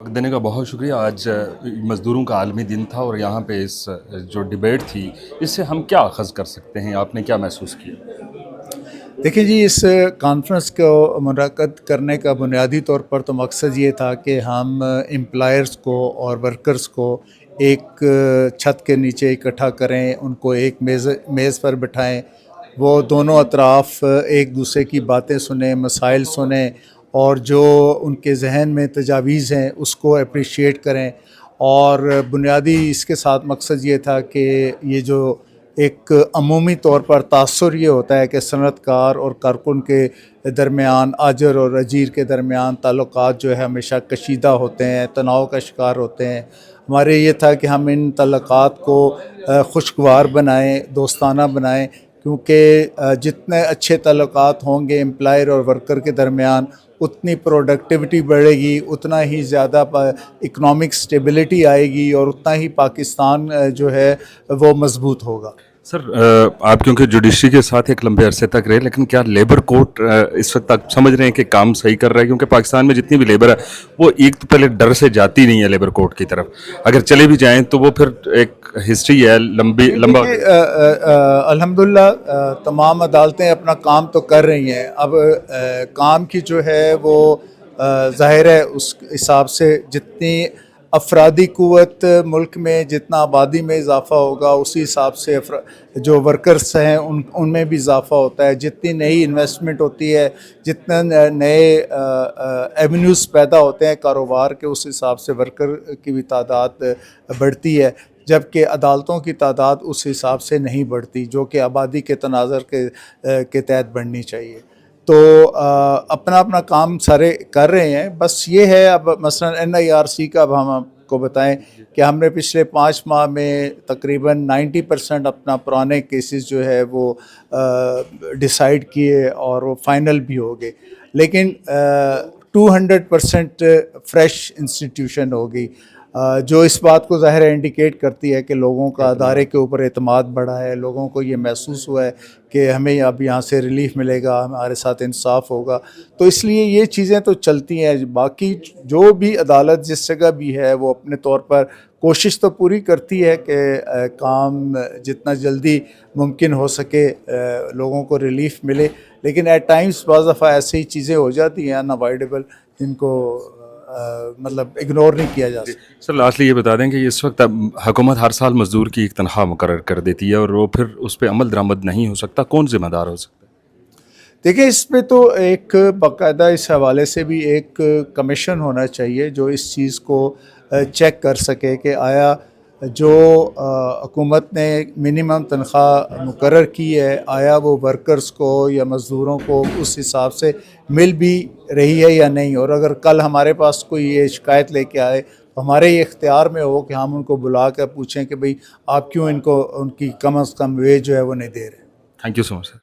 وقت دینے کا بہت شکریہ۔ آج مزدوروں کا عالمی دن تھا اور یہاں پہ اس جو ڈیبیٹ تھی اس سے ہم کیا اخذ کر سکتے ہیں؟ آپ نے کیا محسوس کیا؟ دیکھیں جی، اس کانفرنس کو منعقد کرنے کا بنیادی طور پر تو مقصد یہ تھا کہ ہم امپلائرز کو اور ورکرز کو ایک چھت کے نیچے اکٹھا کریں، ان کو ایک میز پر بٹھائیں، وہ دونوں اطراف ایک دوسرے کی باتیں سنیں، مسائل سنیں اور جو ان کے ذہن میں تجاویز ہیں اس کو اپریشیٹ کریں۔ اور بنیادی اس کے ساتھ مقصد یہ تھا کہ یہ جو ایک عمومی طور پر تاثر یہ ہوتا ہے کہ صنعت کار اور کارکن کے درمیان، اجر اور اجیر کے درمیان تعلقات جو ہے ہمیشہ کشیدہ ہوتے ہیں، تناؤ کا شکار ہوتے ہیں۔ ہمارے یہ تھا کہ ہم ان تعلقات کو خوشگوار بنائیں، دوستانہ بنائیں، کیونکہ جتنے اچھے تعلقات ہوں گے امپلائر اور ورکر کے درمیان اتنی پروڈکٹیوٹی بڑھے گی، اتنا ہی زیادہ اکنامک سٹیبلٹی آئے گی اور اتنا ہی پاکستان جو ہے وہ مضبوط ہوگا۔ سر، آپ کیونکہ جوڈیشری کے ساتھ ایک لمبے عرصے تک رہے، لیکن کیا لیبر کورٹ اس وقت تک سمجھ رہے ہیں کہ کام صحیح کر رہا ہے؟ کیونکہ پاکستان میں جتنی بھی لیبر ہے وہ ایک تو پہلے ڈر سے جاتی نہیں ہے لیبر کورٹ کی طرف، اگر چلے بھی جائیں تو وہ پھر ایک ہسٹری ہے لمبا۔ الحمدللہ تمام عدالتیں اپنا کام تو کر رہی ہیں۔ اب کام کی جو ہے وہ ظاہر ہے اس حساب سے جتنی افرادی قوت ملک میں، جتنا آبادی میں اضافہ ہوگا اسی حساب سے جو ورکرز ہیں ان میں بھی اضافہ ہوتا ہے۔ جتنی نئی انویسٹمنٹ ہوتی ہے، جتنے نئے ایونیوز پیدا ہوتے ہیں کاروبار کے، اس حساب سے ورکر کی بھی تعداد بڑھتی ہے، جبکہ عدالتوں کی تعداد اس حساب سے نہیں بڑھتی جو کہ آبادی کے تناظر کے تحت بڑھنی چاہیے۔ تو اپنا اپنا کام سارے کر رہے ہیں، بس یہ ہے اب مثلا NIRC کا اب ہم آپ کو بتائیں کہ ہم نے پچھلے 5 ماہ میں تقریباً 90% اپنا پرانے کیسز جو ہے وہ ڈیسائیڈ کیے اور وہ فائنل بھی ہو گئے، لیکن 200% فریش انسٹیٹیوشن ہوگی، جو اس بات کو ظاہر انڈیکیٹ کرتی ہے کہ لوگوں کا ادارے کے اوپر اعتماد بڑھا ہے، لوگوں کو یہ محسوس ہوا ہے کہ ہمیں اب یہاں سے ریلیف ملے گا، ہمارے ساتھ انصاف ہوگا۔ تو اس لیے یہ چیزیں تو چلتی ہیں۔ باقی جو بھی عدالت جس جگہ بھی ہے وہ اپنے طور پر کوشش تو پوری کرتی ہے کہ کام جتنا جلدی ممکن ہو سکے لوگوں کو ریلیف ملے، لیکن ایٹ ٹائمز بعض دفعہ ایسی ہی چیزیں ہو جاتی ہیں انوائڈیبل جن کو مطلب اگنور نہیں کیا جا سکتا۔ سر، لاسٹلی یہ بتا دیں کہ اس وقت حکومت ہر سال مزدور کی ایک تنخواہ مقرر کر دیتی ہے اور وہ پھر اس پہ عمل درآمد نہیں ہو سکتا، کون ذمہ دار ہو سکتا ہے؟ دیکھیں، اس پہ تو ایک باقاعدہ اس حوالے سے بھی ایک کمیشن ہونا چاہیے جو اس چیز کو چیک کر سکے کہ آیا جو حکومت نے منیمم تنخواہ مقرر کی ہے آیا وہ ورکرز کو یا مزدوروں کو اس حساب سے مل بھی رہی ہے یا نہیں، اور اگر کل ہمارے پاس کوئی یہ شکایت لے کے آئے تو ہمارے یہ اختیار میں ہو کہ ہم ان کو بلا کر پوچھیں کہ بھئی آپ کیوں ان کو ان کی کم از کم ویج جو ہے وہ نہیں دے رہے۔ Thank you so much sir.